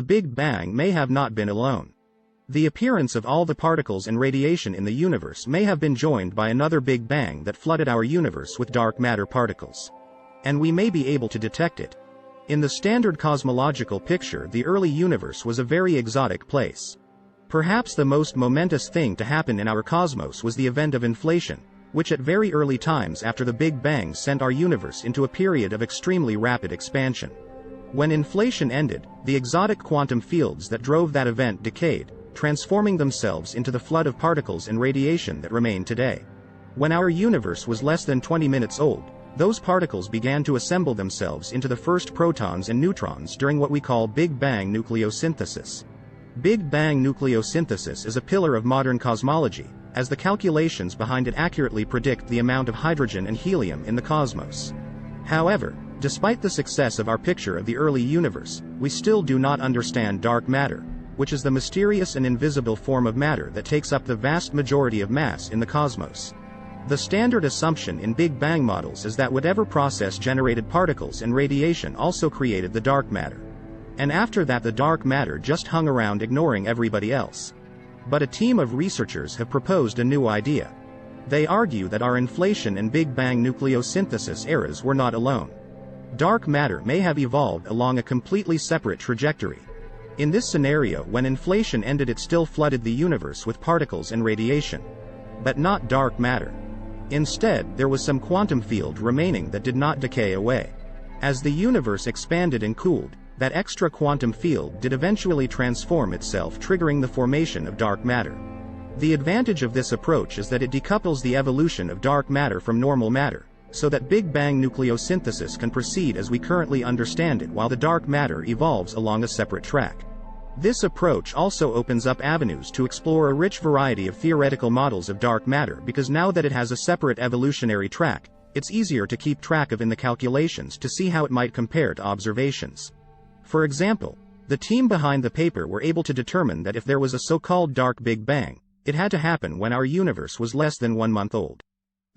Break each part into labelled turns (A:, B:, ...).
A: Big Bang may have not been alone. The appearance of all the particles and radiation in the universe may have been joined by another Big Bang that flooded our universe with dark matter particles. And we may be able to detect it. In the standard cosmological picture, the early universe was a very exotic place. Perhaps the most momentous thing to happen in our cosmos was the event of inflation, which at very early times after the Big Bang sent our universe into a period of extremely rapid expansion. When inflation ended, the exotic quantum fields that drove that event decayed, transforming themselves into the flood of particles and radiation that remain today. When our universe was less than 20 minutes old, those particles began to assemble themselves into the first protons and neutrons during what we call Big Bang nucleosynthesis. Big Bang nucleosynthesis is a pillar of modern cosmology, as the calculations behind it accurately predict the amount of hydrogen and helium in the cosmos. However, despite the success of our picture of the early universe, we still do not understand dark matter, which is the mysterious and invisible form of matter that takes up the vast majority of mass in the cosmos. The standard assumption in Big Bang models is that whatever process generated particles and radiation also created the dark matter. And after that the dark matter just hung around ignoring everybody else. But a team of researchers have proposed a new idea. They argue that our inflation and Big Bang nucleosynthesis eras were not alone. Dark matter may have evolved along a completely separate trajectory. In this scenario, when inflation ended, it still flooded the universe with particles and radiation. But not dark matter. Instead, there was some quantum field remaining that did not decay away. As the universe expanded and cooled, that extra quantum field did eventually transform itself, triggering the formation of dark matter. The advantage of this approach is that it decouples the evolution of dark matter from normal matter, so that Big Bang nucleosynthesis can proceed as we currently understand it while the dark matter evolves along a separate track. This approach also opens up avenues to explore a rich variety of theoretical models of dark matter, because now that it has a separate evolutionary track, it's easier to keep track of in the calculations to see how it might compare to observations. For example, the team behind the paper were able to determine that if there was a so-called dark Big Bang, it had to happen when our universe was less than 1 month old.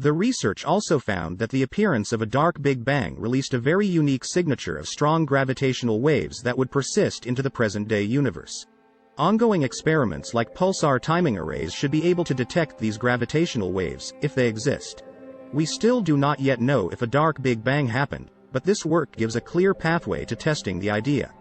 A: The research also found that the appearance of a dark Big Bang released a very unique signature of strong gravitational waves that would persist into the present-day universe. Ongoing experiments like pulsar timing arrays should be able to detect these gravitational waves, if they exist. We still do not yet know if a dark Big Bang happened, but this work gives a clear pathway to testing the idea.